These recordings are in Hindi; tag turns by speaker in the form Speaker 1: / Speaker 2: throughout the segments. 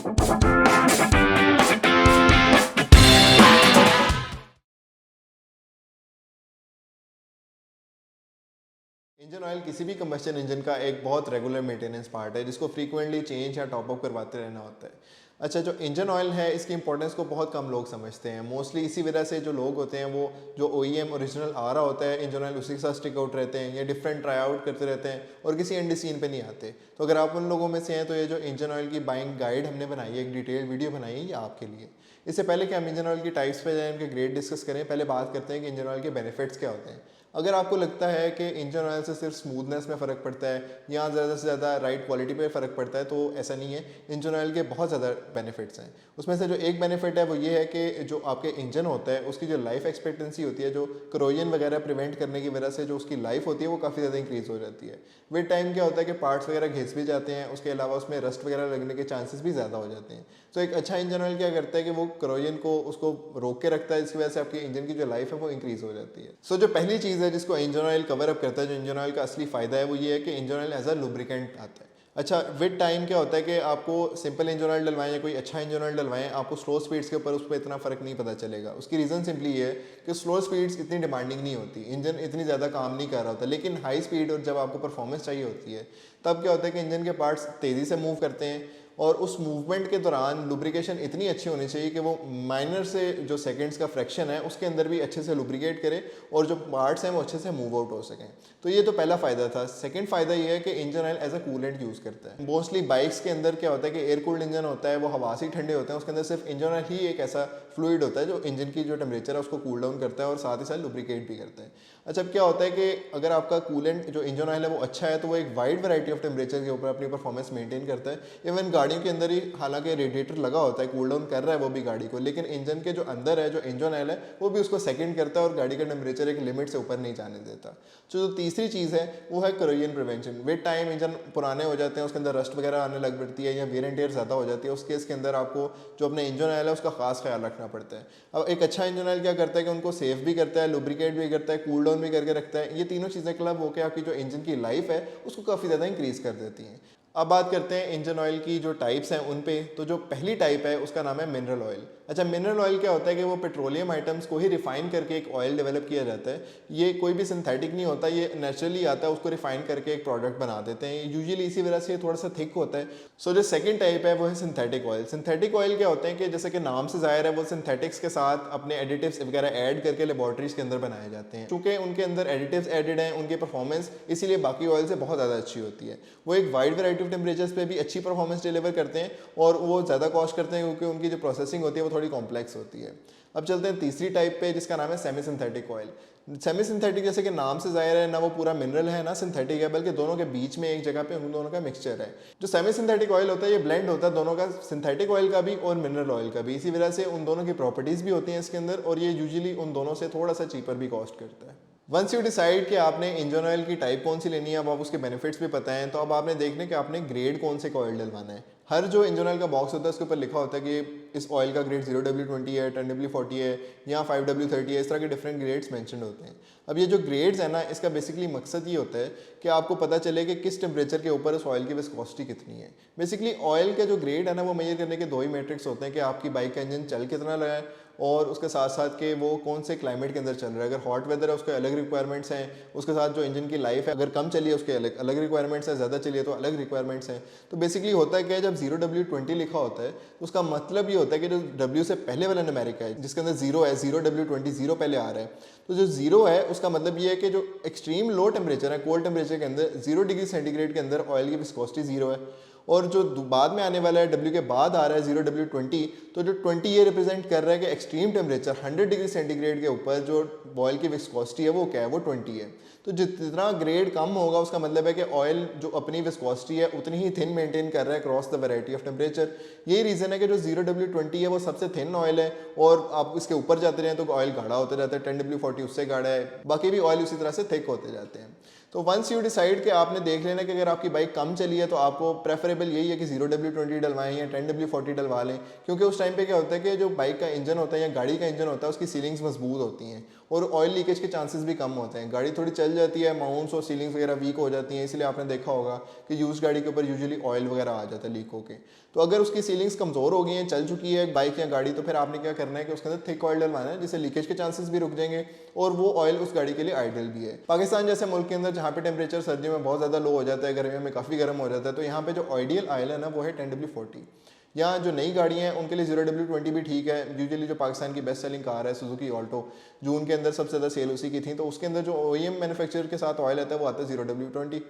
Speaker 1: इंजन ऑयल किसी भी कंबस्शन इंजन का एक बहुत रेगुलर मेंटेनेंस पार्ट है जिसको फ्रीक्वेंटली चेंज या टॉप अप करवाते रहना होता है। अच्छा, जो इंजन ऑयल है इसकी इंपॉर्टेंस को बहुत कम लोग समझते हैं। मोस्टली इसी वजह से जो लोग होते हैं वो जो OEM ओरिजिनल आ रहा होता है इंजन ऑयल उसी के साथ स्टिक आउट रहते हैं या डिफरेंट ट्राई आउट करते रहते हैं और किसी एंड सीन पे नहीं आते। तो अगर आप उन लोगों में से हैं तो ये जो इंजन ऑयल की बाइंग गाइड हमने बनाई है, एक डिटेल वीडियो बनाई है, ये आपके लिए। इससे पहले कि हम इंजन ऑयल की टाइप्स पे जाएं, उनके ग्रेड डिस्कस करें, पहले बात करते हैं कि इंजन ऑयल के बेनिफिट्स क्या होते हैं। अगर आपको लगता है कि इंजन ऑयल से सिर्फ स्मूथनेस में फ़र्क पड़ता है या ज़्यादा से ज़्यादा राइड क्वालिटी पे फ़र्क पड़ता है, तो ऐसा नहीं है। इंजन ऑयल के बहुत ज़्यादा बेनिफिट्स हैं। उसमें से जो एक बेनिफिट है वो ये है कि जो आपके इंजन होता है उसकी जो लाइफ एक्सपेक्टेंसी होती है, जो करोजन वगैरह प्रिवेंट करने की वजह से जो उसकी लाइफ होती है वो काफ़ी ज़्यादा इंक्रीज़ हो जाती है। विद टाइम क्या होता है कि पार्ट्स वगैरह घिस भी जाते हैं, उसके अलावा उसमें रस्ट वगैरह लगने के चांसेस भी ज़्यादा हो जाते हैं। तो एक अच्छा इंजन ऑयल क्या करता है कि वो करोजन को उसको रोक के रखता है, जिसकी वजह से आपकी इंजन की जो लाइफ है वो इंक्रीज़ हो जाती है। सो जो पहली चीज़ है जिसको इंजन ऑयल कवर अप करता है, जो इंजन ऑयल का असली फ़ायदा है, वो ये है कि engine oil as a lubricant आता है। अच्छा, विद टाइम क्या होता है कि आपको सिंपल इंजन ऑयल डलवाएं या कोई अच्छा इंजन ऑयल डलवाएं, आपको स्लो स्पीड्स के ऊपर उस पर इतना फ़र्क नहीं पता चलेगा। उसकी रीज़न सिंपली ये है कि स्लो स्पीड्स इतनी डिमांडिंग नहीं होती, इंजन इतनी ज़्यादा काम नहीं कर रहा होता। लेकिन हाई स्पीड और जब आपको परफॉर्मेंस चाहिए होती है, तब क्या होता है कि इंजन के पार्ट्स तेज़ी से मूव करते हैं और उस मूवमेंट के दौरान लुब्रिकेशन इतनी अच्छी होनी चाहिए कि वो माइनर से जो सेकंड्स का फ्रैक्शन है उसके अंदर भी अच्छे से लुब्रिकेट करे और जो पार्ट्स हैं वो अच्छे से मूव आउट हो सकें। तो ये तो पहला फ़ायदा था। सेकंड फ़ायदा ये है कि engine oil as a coolant use करता है। मोस्टली बाइक्स के अंदर क्या होता है कि एयर कूल्ड इंजन होता है, वो हवा से ठंडे होते हैं, उसके अंदर सिर्फ इंजन ऑयल ही एक ऐसा फ्लूइड होता है जो इंजन की जो टेम्परेचर है उसको कूल डाउन करता है और साथ ही साथ लुब्रिकेट भी करता है। अच्छा, अब क्या होता है कि अगर आपका कूलेंट जो इंजन ऑयल है वो अच्छा है तो वो एक वाइड वैरायटी ऑफ टेम्परेचर के ऊपर अपनी परफॉर्मेंस मेंटेन करता है। इवन गाड़ियों के अंदर ही हालांकि रेडिएटर लगा होता है, कूल डाउन कर रहा है वो भी गाड़ी को, लेकिन इंजन के जो अंदर है, जो इंजन ऑयल है, वो भी उसको सेकंड करता है और गाड़ी का टेम्परेचर एक लिमिट से ऊपर नहीं जाने देता। तो जो तीसरी चीज़ है वो है corrosion prevention. With time engine पुराने हो जाते हैं, उसके अंदर रस्ट वगैरह आने लग पड़ती है या वेयर एंड टेयर ज़्यादा हो जाती है, उस केस के अंदर आपको जो अपने इंजन ऑयल है उसका खास ख्याल रखना पड़ता है। अब एक अच्छा इंजन ऑयल क्या करता है कि उनको सेफ भी करता है, लुब्रिकेट भी करता है, कूल डाउन भी करके रखता है। ये तीनों चीज़ें क्लब होकर आपकी जो इंजन की लाइफ है उसको काफ़ी ज़्यादा इंक्रीज़ कर देती हैं। अब बात करते हैं इंजन ऑयल की जो टाइप्स हैं उन पे। तो जो पहली टाइप है उसका नाम है मिनरल ऑयल। अच्छा, मिनरल ऑयल क्या होता है कि वो पेट्रोलियम आइटम्स को ही रिफाइन करके एक ऑयल डेवलप किया जाता है। ये कोई भी सिंथेटिक नहीं होता, ये नेचुरली आता है, उसको रिफाइन करके एक प्रोडक्ट बना देते हैं। यूजुअली इसी वजह से ये थोड़ा सा थिक होता है। सो जो सेकंड टाइप है वो है सिंथेटिक ऑयल। सिंथेटिक ऑयल क्या होते हैं कि जैसे कि नाम से जाहिर है वो सिंथेटिक्स के साथ अपने एडिटिव्स वगैरह ऐड करके लेबॉर्ट्रीज के अंदर बनाए जाते हैं। चूँकि उनके अंदर एडिटिव्स एडेड हैं, उनकी परफॉर्मेंस इसीलिए बाकी ऑयल से बहुत ज़्यादा अच्छी होती है। वो एक वाइड वैरायटी ऑफ टेम्परेचर्स पे भी अच्छी परफॉर्मेंस डिलीवर करते हैं और वो ज़्यादा कॉस्ट करते हैं क्योंकि उनकी जो प्रोसेसिंग होती है वो थोड़ी कॉम्प्लेक्स होती है। अब चलते हैं तीसरी टाइप पे जिसका नाम है semi synthetic oil. Semi synthetic जैसे कि नाम से जाहिर है, ना वो पूरा मिनरल है ना सिंथेटिक है, बल्कि दोनों के बीच में एक जगह पे उन दोनों का मिक्सचर है। जो सेमी सिंथेटिक ऑयल होता है ये ब्लेंड होता है दोनों का, सिंथेटिक ऑयल का भी और मिनरल ऑयल का भी। इसी वजह से उन दोनों की प्रॉपर्टीज़ भी होती हैं इसके अंदर और ये यूजुअली उन दोनों से थोड़ा सा चीपर भी कॉस्ट करता है। वंस यू डिसाइड कि आपने इंजन ऑयल की टाइप कौन सी लेनी है, अब आप उसके बेनिफिट्स भी पता है, तो अब आपने देखने कि आपने ग्रेड कौन से का ऑयल डलवाना है। हर जो इंजन ऑयल का बॉक्स होता है उसके ऊपर लिखा होता है कि इस ऑयल का ग्रेड 0W20 है, 10W40 है या 5W30 है, इस तरह के डिफरेंट ग्रेड्स मेंशन होते हैं। अब ये जो ग्रेड्स है ना, इसका बेसिकली मकसद ये होता है कि आपको पता चले कि किस टेम्परेचर के ऊपर उस ऑयल की विस्कोसिटी कितनी है। बेसिकली ऑयल का जो ग्रेड है ना वो मेजर करने के दो ही मेट्रिक्स होते हैं कि आपकी बाइक का इंजन चल कितना रहा है और उसके साथ साथ के वो कौन से क्लाइमेट के अंदर चल रहा है। अगर हॉट वेदर है उसके अलग रिक्वायरमेंट्स हैं, उसके साथ जो इंजन की लाइफ है अगर कम चली है उसके अलग अलग रिक्वायरमेंट्स हैं, ज़्यादा चलिए तो अलग रिक्वायरमेंट्स हैं। तो बेसिकली होता है क्या, जब 0W20 लिखा होता है तो उसका मतलब ये होता है कि जो W से पहले वाला न्यूमेरिक है जिसके अंदर 0 है, 0W20 0 पहले आ रहा है, तो जो 0 है उसका मतलब ये है कि जो एक्सट्रीम लो टेम्परेचर है, कोल्ड टेम्परेचर के अंदर 0 डिग्री सेंटीग्रेड के अंदर ऑयल की विस्कोसिटी 0 है। और जो बाद में आने वाला है W के बाद आ रहा है 0W20, तो जो 20 ये रिप्रेजेंट कर रहा है कि एक्सट्रीम टेम्परेचर 100 डिग्री सेंटीग्रेड के ऊपर जो ऑयल की विस्कोसिटी है वो क्या है, वो 20 है। तो जितना ग्रेड कम होगा उसका मतलब है कि ऑयल जो अपनी विस्कोसिटी है उतनी ही थिन मेंटेन कर रहा है cross the variety of temperature. यही रीज़न है कि जो 0W20 है वो सबसे थिन ऑयल है और आप इसके ऊपर जाते रहें तो ऑयल गाढ़ा होता जाता है, 10W40 उससे गाढ़ा है, बाकी भी ऑयल उसी तरह से थिक होते जाते हैं। तो वंस यू डिसाइड कि आपने देख लेना कि अगर आपकी बाइक कम चली है तो आपको प्रेफरेबल यही है कि 0W20 डलवाएं या 10W40 डलवा लें, क्योंकि उस टाइम पे क्या होता है कि जो बाइक का इंजन होता है या गाड़ी का इंजन होता है उसकी सीलिंग्स मजबूत होती हैं और ऑयल लीकेज के चांसेस भी कम होते हैं। गाड़ी थोड़ी चल जाती है, माउंट्स और सीलिंग्स वगैरह वीक हो जाती हैं, इसलिए आपने देखा होगा कि यूज गाड़ी के ऊपर यूजुअली ऑयल वगैरह आ जाता है लीक होके। तो अगर उसकी सीलिंग्स कमज़ोर हो गई हैं, चल चुकी है बाइक या गाड़ी, तो फिर आपने क्या करना है कि उसके अंदर थिक ऑयल डलवाना है, जिससे लीकेज के चांसेस भी रुक जाएंगे और वो ऑयल उस गाड़ी के लिए आइडियल भी है। पाकिस्तान जैसे मुल्क के अंदर जहाँ पे टेम्परेचर सर्दियों में बहुत ज़्यादा लो हो जाता है, गर्मियों में काफ़ी गर्म हो जाता है, तो यहाँ पे जो आइडियल ऑयल है ना वो है 10W40। या जो नई गाड़ियाँ हैं उनके लिए 0W20 भी ठीक है। यूजुअली जो पाकिस्तान की बेस्ट सेलिंग कार है सुजुकी ऑल्टो, जून के अंदर सबसे ज़्यादा सेल उसी की थी, तो उसके अंदर जो OEM मैन्युफैक्चरर के साथ ऑयल आता है वो आता है 0W20।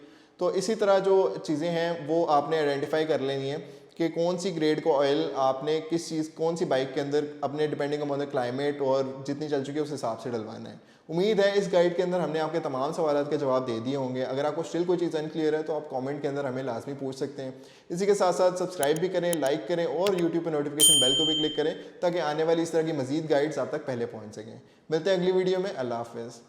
Speaker 1: तो इसी तरह जो चीज़ें हैं वो आपने आइडेंटिफाई कर लेनी है कि कौन सी ग्रेड को ऑयल आपने किस चीज़ कौन सी बाइक के अंदर अपने डिपेंडिंग अपॉन द क्लाइमेट और जितनी चल चुकी है उस हिसाब से डलवाना है। उम्मीद है इस गाइड के अंदर हमने आपके तमाम सवालों के जवाब दे दिए होंगे। अगर आपको स्टिल कोई चीज़ अनक्लियर है तो आप कमेंट के अंदर हमें लाजमी पूछ सकते हैं। इसी के साथ साथ सब्सक्राइब भी करें, लाइक करें और यूट्यूब पर नोटिफिकेशन बेल को भी क्लिक करें ताकि आने वाली इस तरह की मजीद गाइड्स आप तक पहले पहुँच सकें। मिलते हैं अगली वीडियो में। अल्लाह हाफिज़।